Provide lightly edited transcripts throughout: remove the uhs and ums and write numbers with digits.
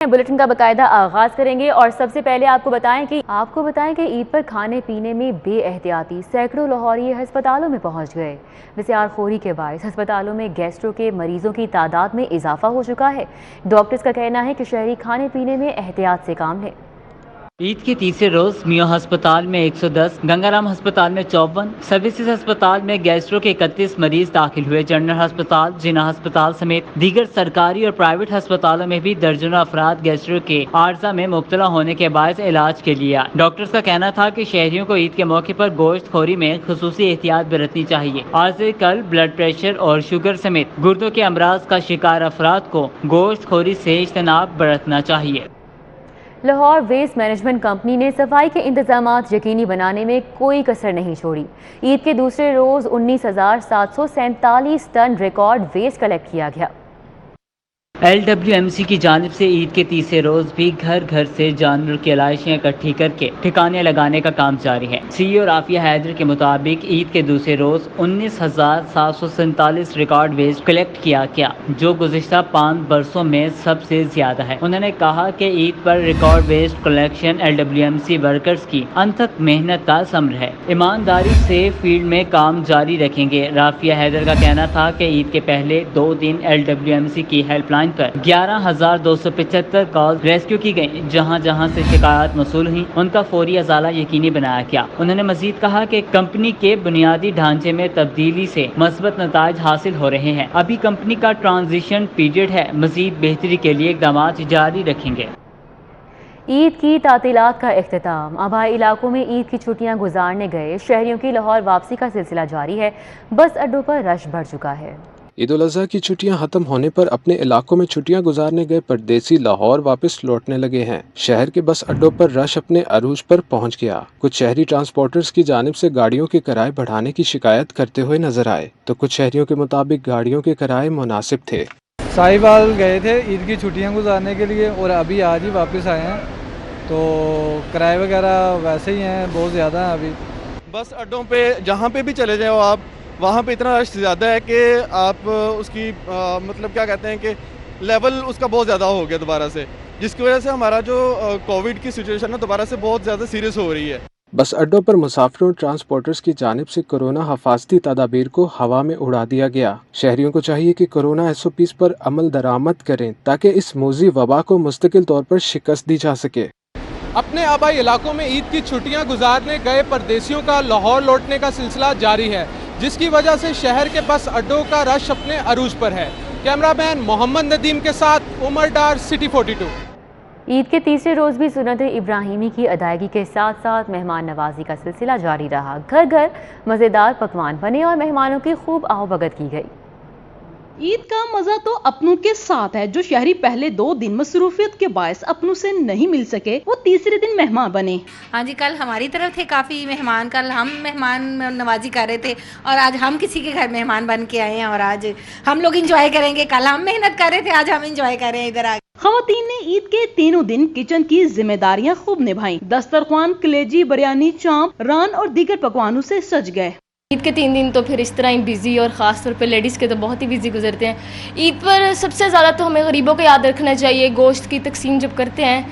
Bulletin का बाकायदा आगाज करेंगे और सबसे पहले आपको बताएं कि ईद पर खाने पीने में बेएहतियाती सैकड़ों लाहौरी अस्पतालों में पहुंच गए। विस्यारखोरी के बायस अस्पतालों में गैस्ट्रो के मरीजों की तादाद में इजाफा हो चुका है। डॉक्टर्स का कहना है कि शहरी खाने पीने में एहतियात से काम लें। ईद के तीसरे रोज मियो अस्पताल में 110, गंगाराम अस्पताल में 54, सर्विसेज अस्पताल में गैस्ट्रो के 31 मरीज दाखिल हुए। जनरल अस्पताल, जिना अस्पताल समेत दीगर सरकारी और प्राइवेट अस्पतालों में भी दर्जनों अफराद गैस्ट्रो के आर्जा में मुब्तला होने के बायस इलाज के लिए। डॉक्टर्स का कहना था कि शहरियों को ईद के मौके पर गोश्त खोरी में खुसूसी एहतियात बरतनी चाहिए। आर्जे कल्ब, ब्लड प्रेशर और शुगर समेत गुर्दों के अमराज का शिकार अफराद को गोश्त खोरी से इज्तनाब बरतना चाहिए। लाहौर वेस्ट मैनेजमेंट कंपनी ने सफाई के इंतजामात यकीनी बनाने में कोई कसर नहीं छोड़ी। ईद के दूसरे रोज 19,747 टन रिकॉर्ड वेस्ट कलेक्ट किया गया। LWMC की जानिब से ईद के तीसरे रोज भी घर घर से जानवर की आलाइशें इकट्ठी करके ठिकाने लगाने का काम जारी है। CEO राफिया हैदर के मुताबिक ईद के दूसरे रोज 19,747 रिकॉर्ड वेस्ट कलेक्ट किया गया, जो गुज़िश्ता 5 बरसों में सबसे ज्यादा है। उन्होंने कहा कि ईद पर record waste collection LWMC workers की अनथक मेहनत का समर है। ईमानदारी से फील्ड में काम जारी रखेंगे। राफिया हैदर का कहना था कि ईद के पहले 2 दिन LWMC की हेल्पलाइन पर 11,275 कॉल रेस्क्यू की गई। जहां जहां से शिकायत मौसूल हुई उनका फौरी अजाला यकीनी बनाया गया। उन्होंने मजीद कहा कि कंपनी के बुनियादी ढांचे में तब्दीली से मस्बत नताइज हासिल हो रहे हैं। अभी कंपनी का ट्रांजिशन पीरियड है, मजीद बेहतरी के लिए इक़दाम जारी रखेंगे। ईद की तातीलात का इख्तिताम। आबाई इलाकों में ईद की छुट्टियां गुजारने गए शहरियों की लाहौर वापसी का सिलसिला जारी है। बस अड्डों पर रश बढ़ चुका है। ईद उल अज़हा की छुट्टियां खत्म होने पर अपने इलाकों में छुट्टियां गुजारने गए परदेसी लाहौर वापस लौटने लगे हैं। शहर के बस अड्डों पर रश अपने अरूज पर पहुंच गया। कुछ शहरी ट्रांसपोर्टर्स की जानिब से गाड़ियों के किराए बढ़ाने की शिकायत करते हुए नजर आए, तो कुछ शहरियों के मुताबिक गाड़ियों के किराए मुनासिब थे। साहिवाल गए थे ईद की छुट्टियां गुजारने के लिए और अभी आज ही वापस आए हैं, तो किराए वगैरह वैसे ही हैं, बहुत ज़्यादा हैं। अभी बस अड्डों पे जहाँ पे भी चले जाओ आप, वहाँ पे इतना रश ज़्यादा है कि आप उसकी मतलब क्या कहते हैं कि लेवल उसका बहुत ज़्यादा हो गया दोबारा से, जिसकी वजह से हमारा जो कोविड की सिचुएशन है दोबारा से बहुत ज़्यादा सीरियस हो रही है। बस अड्डों पर मुसाफिरों ट्रांसपोर्टर्स की जानिब से कोरोना हिफाजती तदाबीर को हवा में उड़ा दिया गया। शहरियों को चाहिए कि कोरोना SOPs पर अमल दरामद करें ताकि इस मोजी वबा को मुस्तकिल तौर पर शिकस्त दी जा सके। अपने आबाई इलाकों में ईद की छुट्टियां गुजारने गए परदेसियों का लाहौर लौटने का सिलसिला जारी है, जिसकी वजह से शहर के बस अड्डों का रश अपने अरूज पर है। कैमरामैन मोहम्मद नदीम के साथ उमर डार, सिटी 42। ईद के तीसरे रोज भी सुन्नत इब्राहिमी की अदायगी के साथ साथ मेहमान नवाजी का सिलसिला जारी रहा। घर घर मज़ेदार पकवान बने और मेहमानों की खूब आओभगत की गई। ईद का मजा तो अपनों के साथ है। जो शहरी पहले 2 दिन मसरूफियत के बायस अपनों से नहीं मिल सके, वो तीसरे दिन मेहमान बने। हाँ जी, कल हमारी तरफ थे काफ़ी मेहमान, कल हम मेहमान नवाजी कर रहे थे और आज हम किसी के घर मेहमान बन के आए हैं और आज हम लोग इंजॉय करेंगे। कल हम मेहनत कर रहे थे, आज हम इंजॉय कर रहे हैं इधर आके। खवातीन ने ईद के तीनों दिन किचन की जिम्मेदारियां खूब निभाई। दस्तरख्वान कलेजी, बिरयानी, चांप, रान और दीगर पकवानों से सज गए। ईद के 3 दिन तो फिर इस तरह ही बिजी और ख़ास तौर पे लेडीज़ के तो बहुत ही बिजी गुजरते हैं। ईद पर सबसे ज़्यादा तो हमें गरीबों का याद रखना चाहिए। गोश्त की तकसीम जब करते हैं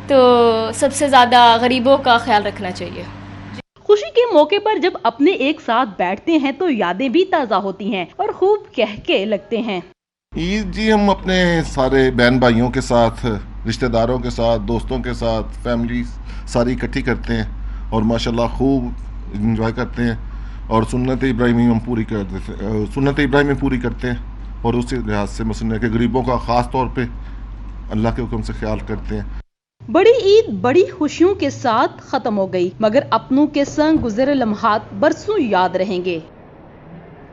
तो सबसे ज़्यादा गरीबों का ख्याल रखना चाहिए। खुशी के मौके पर जब अपने एक साथ बैठते हैं तो यादें भी ताज़ा होती हैं और खूब कह के लगते हैं। ईद जी हम अपने सारे बहन भाइयों के साथ, रिश्तेदारों के साथ, दोस्तों के साथ, फैमिली सारी इकट्ठी करते हैं और माशाल्लाह खूब इंजॉय करते हैं और सुन्नत इब्राहिमी हम पूरी करते हैं और उसी लिहाज से मसलन के गरीबों का ख़ास तौर पे अल्लाह के हुक्म से ख्याल करते हैं। बड़ी ईद बड़ी खुशियों के साथ खत्म हो गई, मगर अपनों के संग गुजरे लम्हात बरसों याद रहेंगे।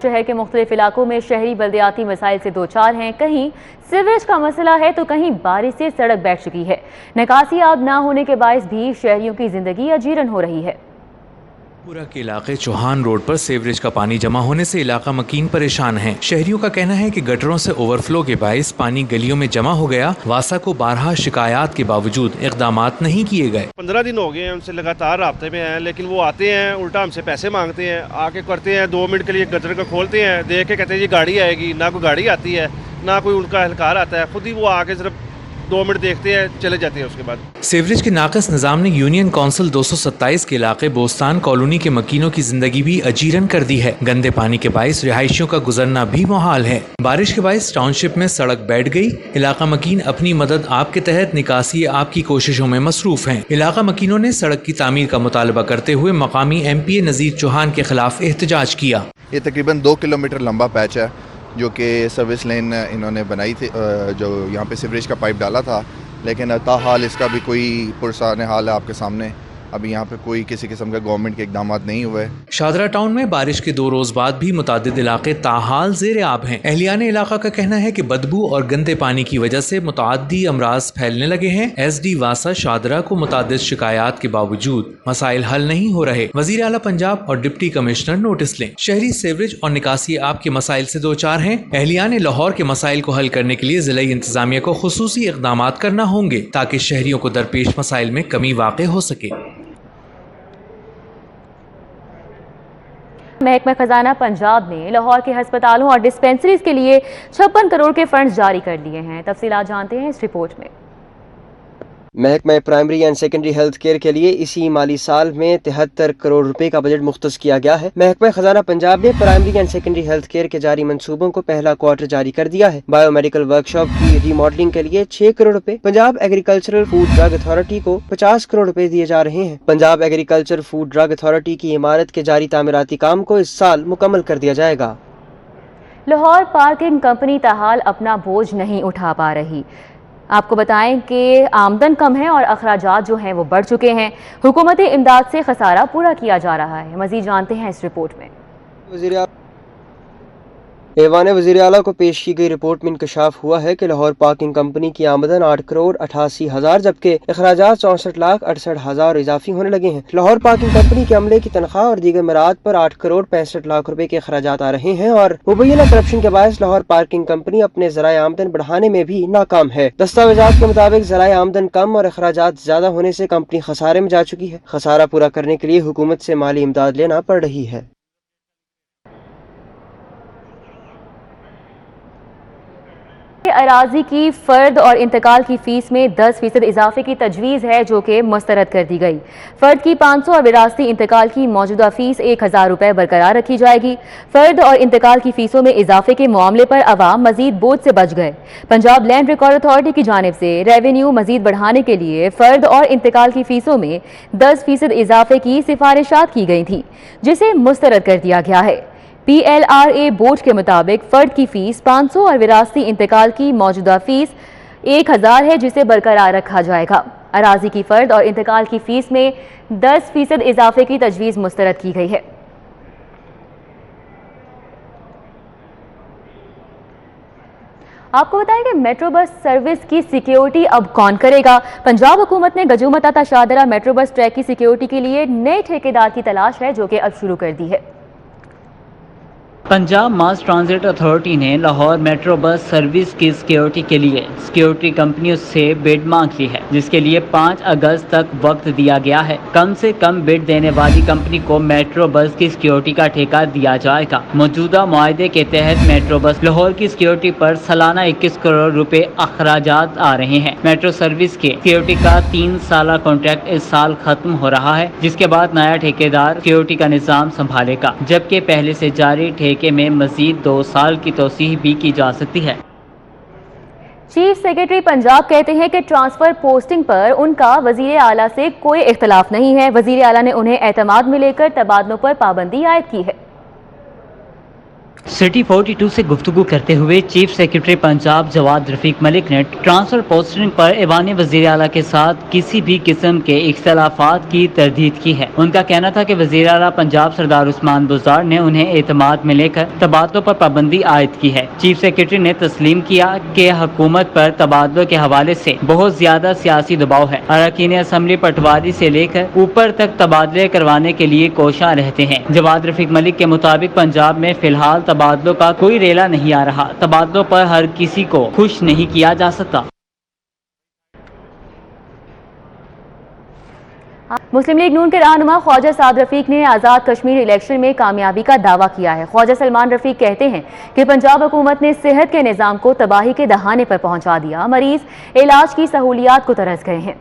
शहर के मुख्तलिफ इलाकों में शहरी बल्दियाती मसाइल से 2-4 हैं। कहीं सीवरेज का मसला है तो कहीं बारिश से सड़क बैठ चुकी है। निकासी आब ना होने के बायस भी शहरियों की जिंदगी अजीरन हो रही है। पूरा के इलाके चौहान रोड पर सीवरेज का पानी जमा होने से इलाका मकीन परेशान है। शहरियों का कहना है कि गटरों से ओवरफ्लो के बायस पानी गलियों में जमा हो गया। वासा को 12 शिकायत के बावजूद इक़दामात नहीं किए गए। 15 दिन हो गए हैं उनसे लगातार राब्ते में हैं, लेकिन वो आते हैं उल्टा हमसे पैसे मांगते हैं। आके करते हैं 2 मिनट के लिए गटर को खोलते हैं, देख के कहते हैं ये गाड़ी आएगी, ना कोई गाड़ी आती है ना कोई उनका एहलकार आता है। खुद ही वो आके सिर्फ 2 मिनट देखते हैं, चले जाते हैं उसके बाद। सीवरेज के नाकस निज़ाम ने यूनियन काउंसिल 227 के इलाके बोस्तान कॉलोनी के मकीनों की जिंदगी भी अजीरन कर दी है। गंदे पानी के बाइस रिहायशियों का गुजरना भी मुहाल है। बारिश के बाइस टाउनशिप में सड़क बैठ गई। इलाका मकीन अपनी मदद आप के तहत निकासी आप की कोशिशों में मसरूफ हैं। इलाका मकीनों ने सड़क की तामीर का मुतालबा करते हुए मकामी MPA नज़ीर चौहान के खिलाफ एहतजाज किया। ये तकरीबन 2 किलोमीटर लंबा पैच है जो कि सर्विस लेन इन्होंने बनाई थी, जो यहाँ पे सीवरेज का पाइप डाला था, लेकिन ताहाल इसका भी कोई पुरसान हाल है आपके सामने। अभी यहाँ पे कोई किसी किस्म का गवर्नमेंट के इकदाम नहीं हुए। शादरा टाउन में बारिश के 2 रोज बाद भी मुतादिद इलाके ताहाल जेर आब हैं। अहलियान इलाका का कहना है कि बदबू और गंदे पानी की वजह से मुताद्दी अमराज फैलने लगे हैं। SD वासा शादरा को मुतादिद शिकायत के बावजूद मसाइल हल नहीं हो रहे। वजीर आला पंजाब और डिप्टी कमिश्नर नोटिस लें। शहरी सीवरेज और निकासी आप के मसाइल से दो चार हैं। अहलियान लाहौर के मसाइल को हल करने के लिए ज़िला इंतजामिया को खुसूसी इक़दाम करना होंगे ताकि शहरियों को दरपेश मसाइल में कमी वाक़ हो सके। महकमा खजाना पंजाब ने लाहौर के अस्पतालों और डिस्पेंसरीज के लिए 56 करोड़ के फंड्स जारी कर दिए हैं। तफसीलात जानते हैं इस रिपोर्ट में। महकमा primary and secondary health care के लिए इसी माली साल में 73 करोड़ रुपए का बजट मुख्तस किया गया है। महकमा खजाना पंजाब ने primary and secondary health care के जारी मंसूबों को पहला क्वार्टर जारी कर दिया है। बायोमेडिकल वर्कशॉप की रीमॉडलिंग के लिए 6 करोड़ रुपए, Punjab agricultural food drug authority को 50 करोड़ रुपए दिए जा रहे हैं। Punjab agriculture food drug authority की इमारत के जारी तामीराती काम को इस साल मुकम्मल कर दिया जाएगा। लाहौर पार्किंग कंपनी ताहाल अपना बोझ नहीं उठा पा रही। आपको बताएं कि आमदन कम है और अखराजात जो हैं वो बढ़ चुके हैं। हुकूमती इमदाद से खसारा पूरा किया जा रहा है। मजीद जानते हैं इस रिपोर्ट में। ऐवान वज़ीर आला को पेश की गई रिपोर्ट में इंकशाफ हुआ है कि लाहौर पार्किंग कंपनी की आमदन 8 करोड़ 88 हजार जबकि अखराजात 64 लाख 68 हजार इजाफी होने लगे हैं। लाहौर पार्किंग कंपनी के अमले की तनख्वाह और दीगर मराद पर 8 करोड़ 65 लाख रुपए के अखराजात आ रहे हैं और मुबैना करप्शन के बायस लाहौर पार्किंग कंपनी अपने ज़राए आमदन बढ़ाने में भी नाकाम है। दस्तावेजात के मुताबिक ज़राए आमदन कम और अखराजात ज्यादा होने से कंपनी खसारे में जा चुकी है। खसारा पूरा करने के लिए हुकूमत से माली इमदाद लेना पड़ रही है। अराजी की फर्द और इंतकाल की फीस में 10% इजाफे की तजवीज़ है जो कि मुस्तरद कर दी गई। फर्द की 500 और विरासती इंतकाल की मौजूदा फीस 1000 रुपये बरकरार रखी जाएगी। फर्द और इंतकाल की फीसों में इजाफे के मामले पर अवाम मजीद बोझ से बच गए। पंजाब लैंड रिकॉर्ड अथॉरिटी की जानिब से रेवेन्यू मजीद बढ़ाने के लिए फर्द और इंतकाल की फीसों में 10% इजाफे की सिफारिशात की गई थी जिसे मुस्तरद कर दिया गया है। PLRA बोर्ड के मुताबिक फर्द की फीस 500 और विरासती इंतकाल की मौजूदा फीस 1000 है जिसे बरकरार रखा जाएगा। अराजी की फर्द और इंतकाल की फीस में 10% इजाफे की तजवीज़ मुस्तरद की गई है। आपको बताएं कि मेट्रो बस सर्विस की सिक्योरिटी अब कौन करेगा। पंजाब हुकूमत ने गजूमत अता शाहदरा मेट्रो बस ट्रैक की सिक्योरिटी के लिए नए ठेकेदार की तलाश है जो कि अब शुरू कर दी है। पंजाब मास ट्रांजिट अथॉरिटी ने लाहौर मेट्रो बस सर्विस की सिक्योरिटी के लिए सिक्योरिटी कंपनियों से बिड मांग ली है जिसके लिए 5 अगस्त तक वक्त दिया गया है। कम से कम बिड देने वाली कंपनी को मेट्रो बस की सिक्योरिटी का ठेका दिया जाएगा। मौजूदा मुआहदे के तहत मेट्रो बस लाहौर की सिक्योरिटी पर सालाना 21 करोड़ रुपए अखराजात आ रहे हैं। मेट्रो सर्विस के सिक्योरिटी का 3 साल कॉन्ट्रैक्ट इस साल खत्म हो रहा है जिसके बाद नया ठेकेदार सिक्योरिटी का निजाम संभालेगा जबकि पहले से जारी ठेके में मजीद 2 साल की तौसीह भी की जा सकती है। चीफ सेक्रेटरी पंजाब कहते हैं कि ट्रांसफर पोस्टिंग पर उनका वजीर आला से कोई इख्तलाफ नहीं है। वजीर आला ने उन्हें एतमाद में लेकर तबादलों पर पाबंदी आयद की है। सिटी 42 से गुफ्तगू करते हुए चीफ सेक्रेटरी पंजाब जवाद रफीक मलिक ने ट्रांसफर पोस्टिंग पर ऐवान वज़ीर आला के साथ किसी भी किस्म के इख्तलाफात की तरदीद की है। उनका कहना था कि वज़ीर आला पंजाब सरदार उस्मान बुज़दार ने उन्हें एतमाद में लेकर तबादलों पर पाबंदी आयद की है। चीफ सेक्रेटरी ने तस्लीम किया कि हुकूमत पर तबादलों के हवाले से बहुत ज्यादा सियासी दबाव है। अरकान असम्बली पटवारी से लेकर ऊपर तक तबादले करवाने के लिए कोशां रहते हैं। जवाद रफीक मलिक के मुताबिक पंजाब में फिलहाल तबादलों का कोई रेला नहीं आ रहा। तबादलों पर हर किसी को खुश नहीं किया जा सकता। मुस्लिम लीग नून के रहनुमा ख्वाजा साद रफीक ने आज़ाद कश्मीर इलेक्शन में कामयाबी का दावा किया है। ख्वाजा सलमान रफीक कहते हैं कि पंजाब हुकूमत ने सेहत के निज़ाम को तबाही के दहाने पर पहुंचा दिया, मरीज इलाज की सहूलियात को तरस गए हैं।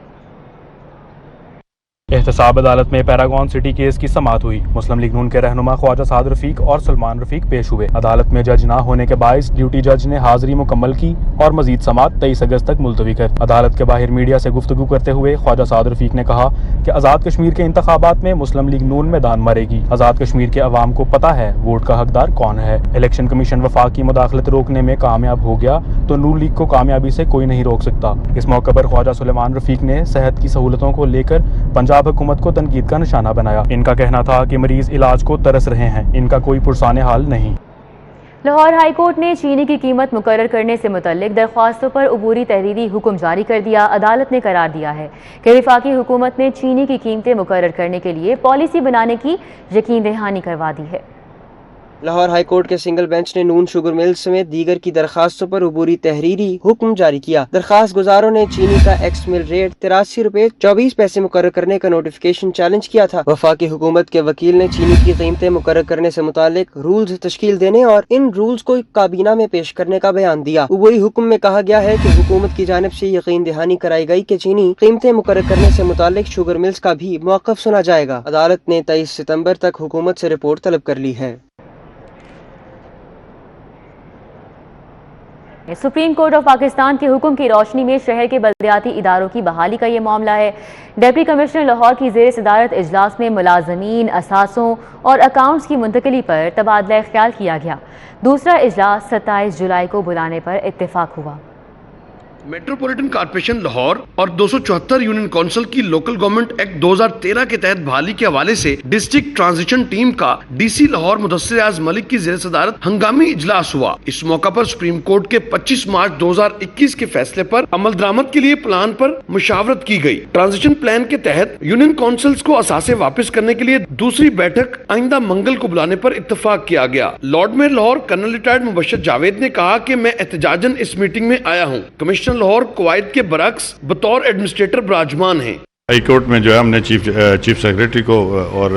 एहतसाब अदालत में पैरागॉन सिटी केस की समाअत हुई। मुस्लिम लीग नून के रहनुमा ख्वाजा साद रफीक और सलमान रफीक पेश हुए। अदालत में जज ना होने के बायस ड्यूटी जज ने हाजिरी मुकम्मल की और मजीद समाअत 23 अगस्त तक मुलतवी कर। अदालत के बाहर मीडिया से गुफ्तगू करते हुए ख्वाजा साद रफीक ने कहा कि आज़ाद कश्मीर के इंतखाबात में मुस्लिम लीग नून मैदान मारेगी। आज़ाद कश्मीर के अवाम को पता है वोट का हकदार कौन है। इलेक्शन कमीशन वफाक की मुदाखलत रोकने में कामयाब हो गया तो नून लीग को कामयाबी से कोई नहीं रोक सकता। इस मौके पर ख्वाजा सलमान रफीक ने सेहत की सहूलतों को लेकर पंजाब हुकूमत को तनकीद का निशाना बनाया। इनका कहना था कि मरीज इलाज को तरस रहे हैं, इनका कोई पुरसाने हाल नहीं। लाहौर हाई कोर्ट ने चीनी की कीमत मुकर्रर करने से मुतल्लिक दरख्वास्तों पर अबूरी तहरीरी हुक्म जारी कर दिया। अदालत ने करार दिया है कि वफाकी हुकूमत ने चीनी की कीमतें मुकर्रर करने के लिए पॉलिसी बनाने की यकीन दहानी करवा दी है। लाहौर हाई कोर्ट के सिंगल बेंच ने नून शुगर मिल समेत दीगर की दरखास्तों पर अबूरी तहरीरी हुक्म जारी किया। दरखास्त गुजारों ने चीनी का एक्स मिल रेट 83 रुपए 24 पैसे मुकर्रर करने का नोटिफिकेशन चैलेंज किया था। वफाकी हुकूमत के वकील ने चीनी की कीमतें मुकर्रर करने से मुतालिक रूल्स तश्कील देने और इन रूल्स को काबीना में पेश करने का बयान दिया। अबूरी हुक्म में कहा गया है कि हुकूमत की जानिब से यकीन दहानी कराई गई कि चीनी कीमतें मुकर्रर करने से मुतालिक शुगर मिल्स का भी मौक़िफ़ सुना जाएगा। अदालत ने 23 सितम्बर तक हुकूमत से रिपोर्ट तलब कर ली है। सुप्रीम कोर्ट ऑफ पाकिस्तान के हुक्म की रोशनी में शहर के बल्दियाती इदारों की बहाली का ये मामला है। डिप्टी कमिश्नर लाहौर की ज़ेर सदारत इजलास में मुलाजमीन, असासों और अकाउंट्स की मुंतकिली पर तबादला ख्याल किया गया। दूसरा इजलास 27 जुलाई को बुलाने पर इत्तेफाक हुआ। मेट्रोपॉलिटन कॉर्पोरेशन लाहौर और 274 यूनियन काउंसिल की लोकल गवर्नमेंट एक्ट 2013 के तहत बहाली के हवाले से डिस्ट्रिक्ट ट्रांजिशन टीम का डीसी लाहौर मुदस्सिर आज़ मलिक की ज़ेर सदारत हंगामी इजलास हुआ। इस मौका पर सुप्रीम कोर्ट के 25 मार्च 2021 के फैसले पर अमल दरामद के लिए प्लान पर मुशावरत की गई। ट्रांजिशन प्लान के तहत यूनियन काउंसिल्स को असासे वापस करने के लिए दूसरी बैठक आइंदा मंगल को बुलाने पर इत्तेफाक किया गया। Lord mayor Lahore colonel retired Mubashir Javed ने कहा कि मैं एहतजाजन इस मीटिंग में आया हूँ। कमिश्नर लाहौर कुवैत के बरक्स बतौर एडमिनिस्ट्रेटर विराजमान हैं। हाई कोर्ट में जो है हमने चीफ सेक्रेटरी को और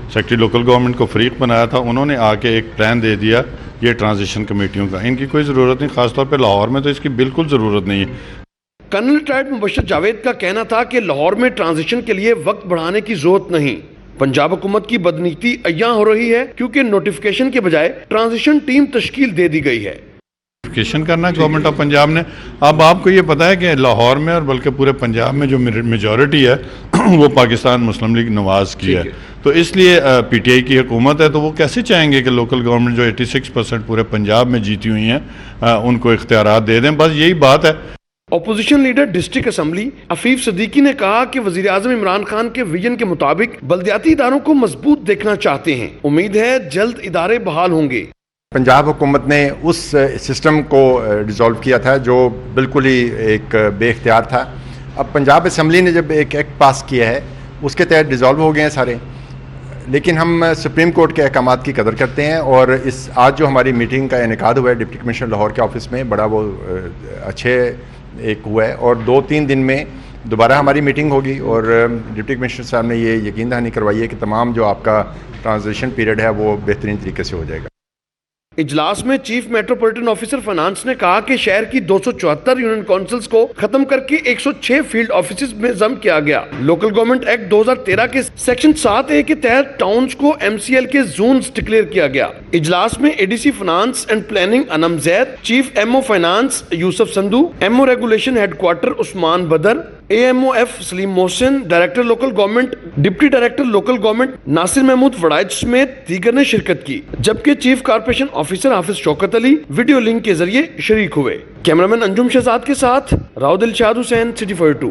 सेक्रेटरी लोकल गवर्नमेंट को फरीक बनाया था। उन्होंने आके एक प्लान दे दिया ये ट्रांजिशन कमेटियों का। इनकी कोई ज़रूरत नहीं, खासतौर पर लाहौर में तो इसकी बिल्कुल ज़रूरत नहीं है। कर्नल रिटायर्ड मुबश्शिर जावेद का कहना था कि लाहौर में ट्रांजिशन के लिए वक्त बढ़ाने की जरूरत नहीं। पंजाब हुकूमत की बदनीति अय्यां हो रही है क्योंकि नोटिफिकेशन के बजाय ट्रांजिशन टीम तश्कील दे दी गई है। करना गवर्नमेंट ऑफ पंजाब ने। अब आपको ये पता है कि लाहौर में और बल्कि पूरे पंजाब में जो मेजॉरिटी है वो पाकिस्तान मुस्लिम लीग नवाज की है, तो इसलिए पीटीआई की हुकूमत है, तो वो कैसे चाहेंगे कि लोकल गवर्नमेंट जो 86% पूरे पंजाब में जीती हुई हैं उनको इख्तियारात दे दें। बस यही बात है। Opposition leader district assembly Afif Siddiqui ने कहा कि वजीर आजम इमरान खान के विजन के मुताबिक बल्दियाती इदारों को मजबूत देखना चाहते हैं। उम्मीद है जल्द इदारे बहाल होंगे। पंजाब हुकूमत ने उस सिस्टम को डिज़ोल्व किया था जो बिल्कुल ही एक बेख्तियार था। अब पंजाब असेंबली ने जब एक एक्ट पास किया है उसके तहत डिज़ोल्व हो गए हैं सारे, लेकिन हम सुप्रीम कोर्ट के अहकामात की कदर करते हैं और इस आज जो हमारी मीटिंग का इनेकाद हुआ है डिप्टी कमिश्नर लाहौर के ऑफिस में, बड़ा वो अच्छे एक हुआ है और 2-3 दिन में दोबारा हमारी मीटिंग होगी और डिप्टी कमिश्नर साहब ने ये यकीन दहानी करवाई है कि तमाम जो आपका ट्रांजिशन पीरियड है वो बेहतरीन तरीके से हो जाएगा। इजलास में चीफ मेट्रोपॉलिटन ऑफिसर फाइनेंस ने कहा कि शहर की 274 यूनियन काउंसिल्स को खत्म करके 106 फील्ड ऑफिसेज में जम किया गया। लोकल गवर्नमेंट एक्ट 2013 के सेक्शन 7A के तहत टाउन्स को MCL के जोन्स डिक्लेयर किया गया। इजलास में ADC finance and planning Anam Zaid, chief MO finance Yusuf Sandhu, MO regulation headquarter Usman Badar, AMOF Saleem Mohsin, director local government, deputy director local government Nasir Mahmood Waraich समेत दीगर ने शिरकत की, जबकि chief corporation officer Hafiz Shaukat Ali video link के जरिए शरीक हुए। कैमरामैन अंजुम शहजाद के साथ राव दिलशाद हुसैन, सिटी 42।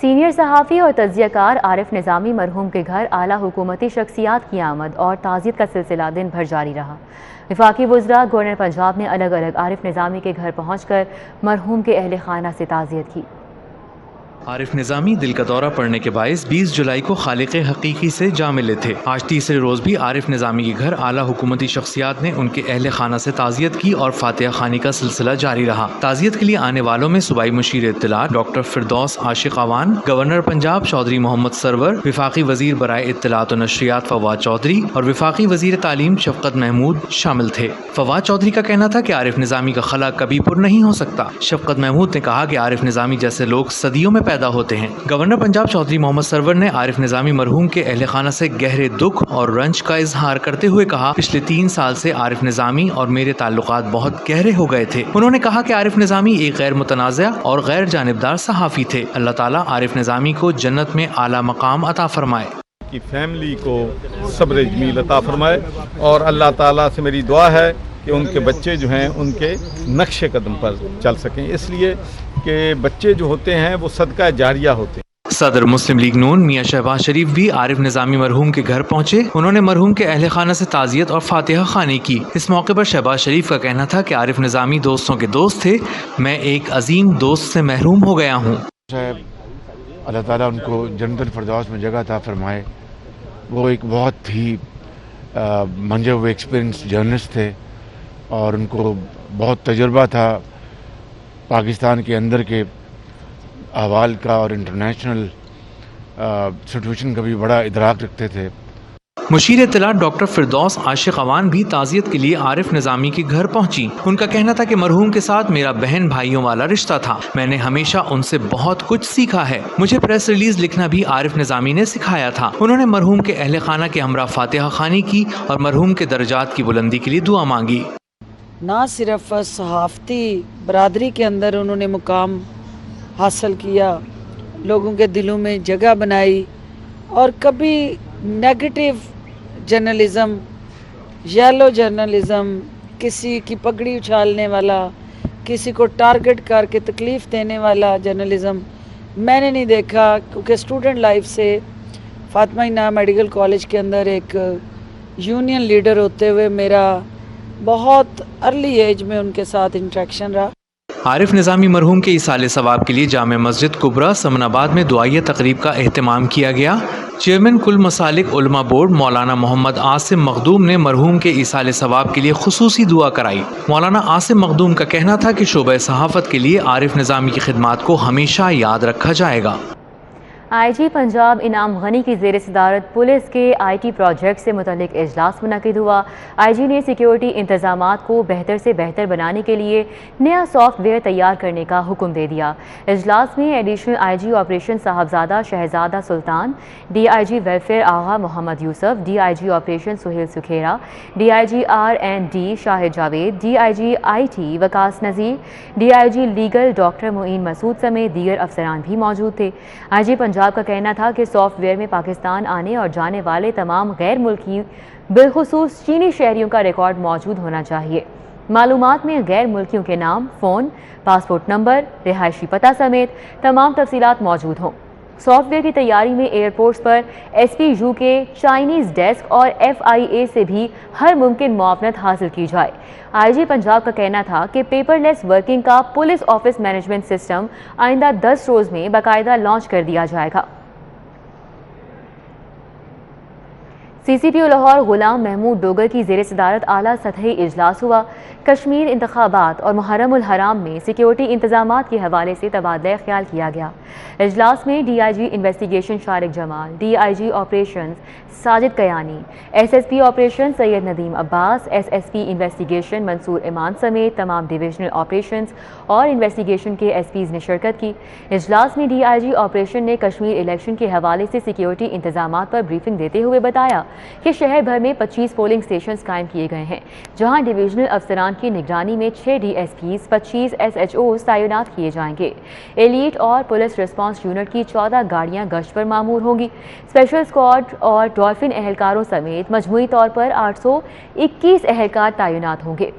सीनियर सहाफ़ी और तज्ज़ियाकार आरिफ निज़ामी मरहूम के घर आला हुकूमती शख्सियात की आमद और ताज़ियत का सिलसिला दिन भर जारी रहा। वफाकी वज़रा गवर्नर पंजाब ने अलग अलग आरिफ निज़ामी के घर पहुँच कर मरहूम के अहल खाना से ताज़ियत की। आरिफ निजामी दिल का दौरा पड़ने के बायस 20 जुलाई को खालिक हकीकी से जा मिले थे। आज तीसरे रोज भी आरिफ निजामी के घर आला हुकूमती शख्सियात ने उनके अहले खाना से ताज़ियत की और फातिहा खानी का सिलसिला जारी रहा। ताज़ियत के लिए आने वालों में सूबाई मुशीर इत्तलात डॉक्टर फिरदौस आशिक अवान, गवर्नर पंजाब चौधरी मोहम्मद सरवर, विफाकी वजीर बराए इत्तलात और नशरियात फवाद चौधरी और विफाकी वजीर तालीम शफकत महमूद शामिल थे। फवाद चौधरी का कहना था कि आरिफ निजामी का खला कभी पुर नहीं हो सकता। शफकत महमूद ने कहा कि आरिफ निजामी जैसे लोग सदियों में पैदा होते हैं। गवर्नर पंजाब चौधरी मोहम्मद सरवर ने आरिफ निजामी मरहूम के अहले खाना से गहरे दुख और रंज का इजहार करते हुए कहा, पिछले 3 साल से आरिफ निजामी और मेरे ताल्लुकात बहुत गहरे हो गए थे। उन्होंने कहा कि आरिफ निजामी एक गैर मुतनाज़ा और गैर जानिबदार सहाफ़ी थे। अल्लाह ताला आरिफ निजामी को जन्नत में आला मकाम अता फरमाए। की फैमिली को सब्र जमील अता फरमाए और अल्लाह ताला से मेरी दुआ है कि उनके बच्चे जो हैं उनके नक्शे कदम पर चल सकें, इसलिए कि बच्चे जो होते हैं वो सदका जारिया होते हैं। सदर मुस्लिम लीग नून मियां शहबाज शरीफ भी आरिफ निजामी मरहूम के घर पहुंचे। उन्होंने मरहूम के अहले खाना से ताज़ियत और फातिहा खानी की। इस मौके पर शहबाज शरीफ का कहना था कि आरिफ निजामी दोस्तों के दोस्त थे, मैं एक अजीम दोस्त से महरूम हो गया हूँ। अल्लाह ताला उनको जन्नतुल फिरदौस में जगह अता फरमाए। वो एक बहुत ही मंजे हुए एक्सपीरियंस जर्नलिस्ट थे और उनको बहुत तजुर्बा था पाकिस्तान के अंदर के अहवाल का और इंटरनेशनल सिचुएशन का भी बड़ा इदराक रखते थे। मुशीर इत्तलात डॉक्टर फिरदौस आशिक अवान भी ताज़ियत के लिए आरिफ निजामी के घर पहुंची। उनका कहना था कि मरहूम के साथ मेरा बहन भाइयों वाला रिश्ता था। मैंने हमेशा उनसे बहुत कुछ सीखा है। मुझे प्रेस रिलीज लिखना भी आरिफ निजामी ने सिखाया था। उन्होंने मरहूम के अहले खाना के हमरा फातिहा खानी की और मरहूम के दर्जात की बुलंदी के लिए दुआ मांगी। ना सिर्फ सहाफ़ती बरादरी के अंदर उन्होंने मुकाम हासिल किया, लोगों के दिलों में जगह बनाई और कभी नेगेटिव जर्नलिज़म, येलो जर्नलिज़म, किसी की पगड़ी उछालने वाला, किसी को टारगेट करके तकलीफ़ देने वाला जर्नलिज़म मैंने नहीं देखा। क्योंकि स्टूडेंट लाइफ से फातिमा इनाम मेडिकल कॉलेज के अंदर एक यूनियन लीडर होते हुए मेरा बहुत अर्ली एज में उनके साथ इंटरेक्शन रहा। आरिफ निजामी मरहूम के इसाले सवाब के लिए जामे मस्जिद कुबरा समनाबाद में दुआइया तकरीब का एहतमाम किया गया। चेयरमैन कुल मसालिक उलमा बोर्ड मौलाना मोहम्मद आसिम मखदूम ने मरहूम के इसाले सवाब के लिए खुसूसी दुआ कराई। मौलाना आसिम मखदूम का कहना था कि शोबे सहाफ़त के लिए आरिफ निजामी की खिदमात को हमेशा याद रखा जाएगा। IG पंजाब इनाम गनी की ज़ेर सदारत पुलिस के IT प्रोजेक्ट से मुतल्लिक इजलास मुनक़िद हुआ। IG ने सिक्योरिटी इंतज़ामात को बेहतर से बेहतर बनाने के लिए नया सॉफ्टवेयर तैयार करने का हुक्म दे दिया। इजलास में additional IG operation Sahibzada Shahzada Sultan, DIG welfare Agha Mohammad Yousuf, DIG operation Suhail Sukhera, DIG R&D Shahid Javed, DIG IT Waqas Nazir, DIG legal doctor Moin Masood समेत दीगर अफसरान भी मौजूद थे। IG पंजाब का कहना था कि सॉफ्टवेयर में पाकिस्तान आने और जाने वाले तमाम गैर मुल्की बिलखुसूस चीनी शहरियों का रिकॉर्ड मौजूद होना चाहिए। मालूमात में गैर मुल्कियों के नाम, फ़ोन, पासपोर्ट नंबर, रिहायशी पता समेत तमाम तफसीलात मौजूद हों। सॉफ्टवेयर की तैयारी में एयरपोर्ट्स पर SPU के चाइनीज़ डेस्क और FIA से भी हर मुमकिन मुआवनत हासिल की जाए। IG पंजाब का कहना था कि पेपरलेस वर्किंग का पुलिस ऑफिस मैनेजमेंट सिस्टम आइंदा 10 रोज़ में बाकायदा लॉन्च कर दिया जाएगा। CCPO लाहौर गुलाम महमूद डोगर की ज़ेर सदारत आला सतही इजलास हुआ। कश्मीर इंतखाबात और मुहर्रमुल हराम में सिक्योरिटी इंतजामात के हवाले से तबादला ख्याल किया गया। इजलास में DIG investigation Shariq Jamal, DIG operation Sajid Kayani, SSP operation Syed Nadeem Abbas, SSP investigation Mansoor Iman समेत तमाम डिविजनल ऑपरेशन और इन्वेस्टिगेशन के SPs ने शिरकत की। इजलास में DIG ऑपरेशन ने कश्मीर इलेक्शन के हवाले से सिक्योरिटी इंतजामात पर ब्रीफिंग देते हुए बताया कि शहर भर में 25 पोलिंग स्टेशन कायम किए गए हैं, जहां डिविजनल अफसरान की निगरानी में 6 DSPs, 25 SHOs तैनात किए जाएंगे। एलीट और पुलिस रिस्पांस यूनिट की 14 गाड़ियां गश्त पर मामूर होंगी। स्पेशल स्क्वाड और डॉल्फिन एहलकारों समेत मजमूई तौर पर 821 एहलकार तैनात होंगे।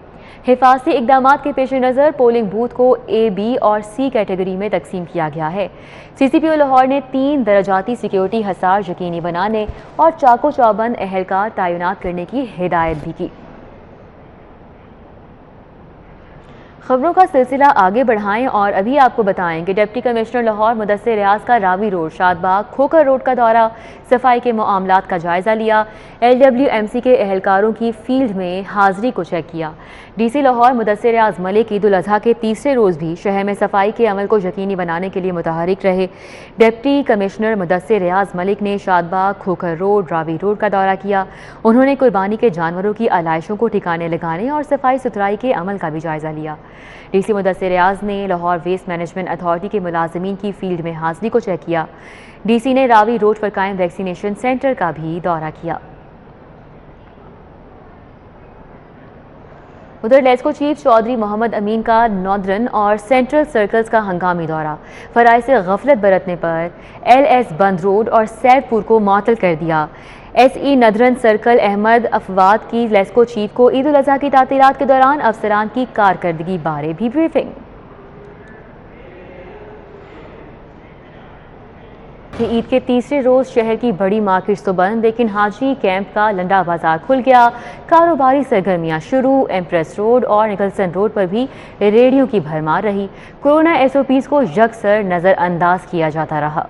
हिफाजती इकदामात के पेश नज़र पोलिंग बूथ को A, B और C कैटेगरी में तकसीम किया गया है। CCPO लाहौर ने 3 दरजाती सिक्योरिटी हसार यकीनी बनाने और चाको चौबंद एहलकार तैनात करने की हिदायत भी की। خبروں کا سلسلہ آگے بڑھائیں اور ابھی آپ کو بتائیں کہ ڈپٹی کمشنر لاہور مدثر ریاض کا راوی روڈ، شاد باغ، کھوکھر روڈ کا دورہ، صفائی کے معاملات کا جائزہ لیا، LWMC کے اہلکاروں کی فیلڈ میں حاضری کو چیک کیا۔ ڈی سی لاہور مدثر ریاض ملک عید الاضحیٰ کے تیسرے روز بھی شہر میں صفائی کے عمل کو یقینی بنانے کے لیے متحرک رہے۔ ڈپٹی کمشنر مدثر ریاض ملک نے شاد باغ، کھوکھر روڈ، راوی روڈ کا دورہ کیا۔ انہوں نے قربانی کے جانوروں کی علائشوں کو ٹھکانے لگانے اور صفائی ستھرائی کے عمل کا بھی جائزہ لیا۔ ڈی سی مدثر ریاض نے لاہور ویسٹ مینجمنٹ اتھارٹی کے ملازمین کی فیلڈ میں حاضری کو چیک کیا۔ ڈی سی نے راوی روڈ پر قائم ویکسینیشن سینٹر کا بھی دورہ کیا۔ ادھر لیسکو چیف چودھری محمد امین کا ناردرن اور سینٹرل سرکلز کا ہنگامی دورہ، فرائض سے غفلت برتنے پر LS بند روڈ اور سید پور کو معطل کر دیا۔ SE ندرن سرکل احمد افواد کی لیسکو چیف کو عید الاضحیٰ کی تعطیلات کے دوران افسران کی کارکردگی بارے بھی بریفنگ۔ عید کے تیسرے روز شہر کی بڑی مارکیٹس تو بند، لیکن حاجی کیمپ کا لنڈا بازار کھل گیا، کاروباری سرگرمیاں شروع۔ ایمپریس روڈ اور نکلسن روڈ پر بھی ریڑھیوں کی بھرمار رہی۔ کورونا SOPs کو یکسر نظر انداز کیا جاتا رہا۔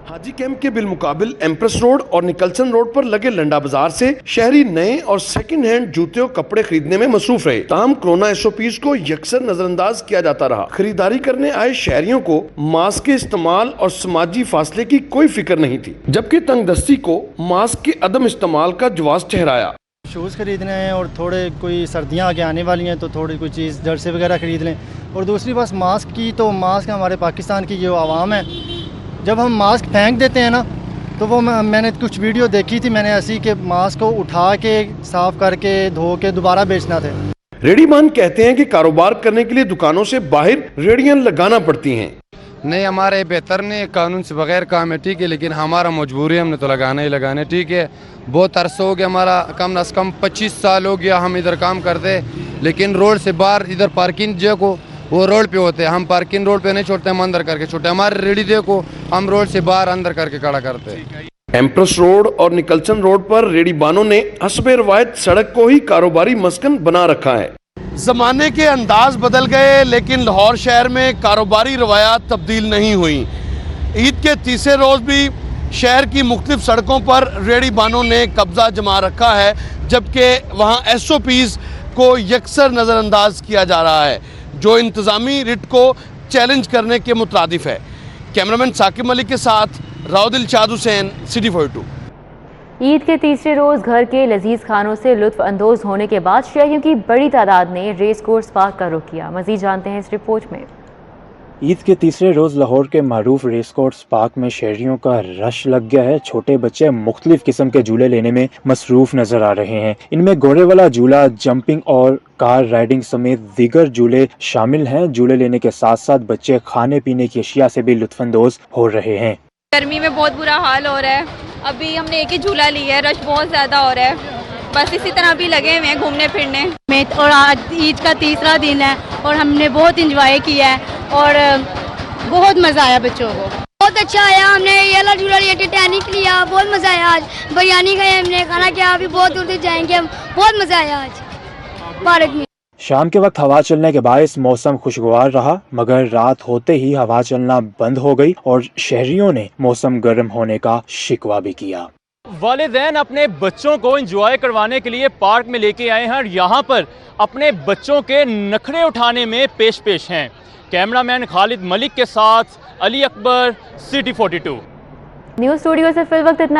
حاجی کیمپ کے بالمقابل ایمپریس روڈ اور نکلسن روڈ پر لگے لنڈا بازار سے شہری نئے اور سیکنڈ ہینڈ جوتے اور کپڑے خریدنے میں مصروف رہے، تاہم کورونا SOPs کو یکسر نظر انداز کیا جاتا رہا۔ خریداری کرنے آئے شہریوں کو ماسک کے استعمال اور سماجی فاصلے کی کوئی فکر نہیں تھی، جبکہ تنگ دستی کو ماسک کے عدم استعمال کا جواز ٹھہرایا۔ شوز خریدنے ہیں اور تھوڑے کوئی سردیاں آگے آنے والی ہیں تو تھوڑی کوئی چیز جرسی وغیرہ خرید لیں، اور دوسری بات ماسک کی، تو ماسک ہمارے پاکستان کی جو عوام ہے، جب ہم ماسک پھینک دیتے ہیں نا، تو وہ میں نے کچھ ویڈیو دیکھی تھی میں نے ایسی کہ ماسک کو اٹھا کے صاف کر کے دھو کے دوبارہ بیچنا تھے۔ ریڑھی مان کہتے ہیں کہ کاروبار کرنے کے لیے دکانوں سے باہر ریڑیاں لگانا پڑتی ہیں۔ نہیں، ہمارے بہتر نہیں، قانون سے بغیر کام ہے، ٹھیک ہے، لیکن ہمارا مجبوری ہے، ہم نے تو لگانا ہی لگانا ہے، ٹھیک ہے۔ بہت عرصہ ہو گیا، ہمارا کم از کم 25 سال ہو گیا ہم ادھر کام کرتے، لیکن روڈ سے باہر ادھر پارکنگ جو کو وہ روڈ پہ ہوتے ہیں، ہم پارکنگ روڈ پہ نہیں چھوڑتے، ہم اندر کر کے چھوڑتے، ہمارے ریڑھی دیکھو ہم روڈ سے باہر اندر کر کے کھڑا کرتے ہیں۔ ایمپریس روڈ اور نکلسن روڈ پر ریڑھی بانوں نے حسب روایت سڑک کو ہی کاروباری مسکن بنا رکھا ہے۔ زمانے کے انداز بدل گئے، لیکن لاہور شہر میں کاروباری روایات تبدیل نہیں ہوئی۔ عید کے تیسرے روز بھی شہر کی مختلف سڑکوں پر ریڑھی بانوں نے قبضہ جما رکھا ہے، جبکہ وہاں SOPs کو یکسر نظر انداز کیا جا رہا ہے، جو انتظامی رٹ کو چیلنج کرنے کے مترادف ہے۔ کیمرامین ثاقب ملک کے ساتھ راؤ دلشاد حسین، City 42۔ عید کے تیسرے روز گھر کے لذیذ کھانوں سے لطف اندوز ہونے کے بعد شہریوں کی بڑی تعداد نے ریس کورس پارک کا رخ کیا۔ مزید جانتے ہیں اس رپورٹ میں۔ عید کے تیسرے روز لاہور کے معروف ریس کورس پارک میں شہریوں کا رش لگ گیا ہے۔ چھوٹے بچے مختلف قسم کے جھولے لینے میں مصروف نظر آ رہے ہیں۔ ان میں گھوڑے والا جھولا، جمپنگ اور کار رائڈنگ سمیت دیگر جھولے شامل ہیں۔ جھولے لینے کے ساتھ ساتھ بچے کھانے پینے کی اشیاء سے بھی لطف اندوز ہو رہے ہیں۔ گرمی میں بہت برا حال ہو رہا ہے، ابھی ہم نے ایک ہی جھولا لیا ہے، رش بہت زیادہ ہو رہا ہے، بس اسی طرح بھی لگے ہوئے ہیں گھومنے پھرنے میں۔ اور آج عید کا تیسرا دن ہے اور ہم نے بہت انجوائے کیا ہے اور بہت مزہ آیا بچوں کو۔ بہت اچھا آیا، ہم نے یہ والا جھولا لیا، ٹیٹینک لیا، بہت مزہ آیا۔ آج بریانی کھائی ہم نے، کھانا کیا، ابھی بہت دور تک جائیں گے ہم، بہت مزہ آیا آج پارک میں۔ شام کے وقت ہوا چلنے کے باعث موسم خوشگوار رہا، مگر رات ہوتے ہی ہوا چلنا بند ہو گئی اور شہریوں نے موسم گرم ہونے کا شکوہ بھی کیا۔ والدین اپنے بچوں کو انجوائے کروانے کے لیے پارک میں لے کے آئے ہیں اور یہاں پر اپنے بچوں کے نخرے اٹھانے میں پیش ہیں۔ کیمرامین خالد ملک کے ساتھ علی اکبر، City 42۔ نیوز اسٹوڈیو سے فی الوقت اتنا ہی۔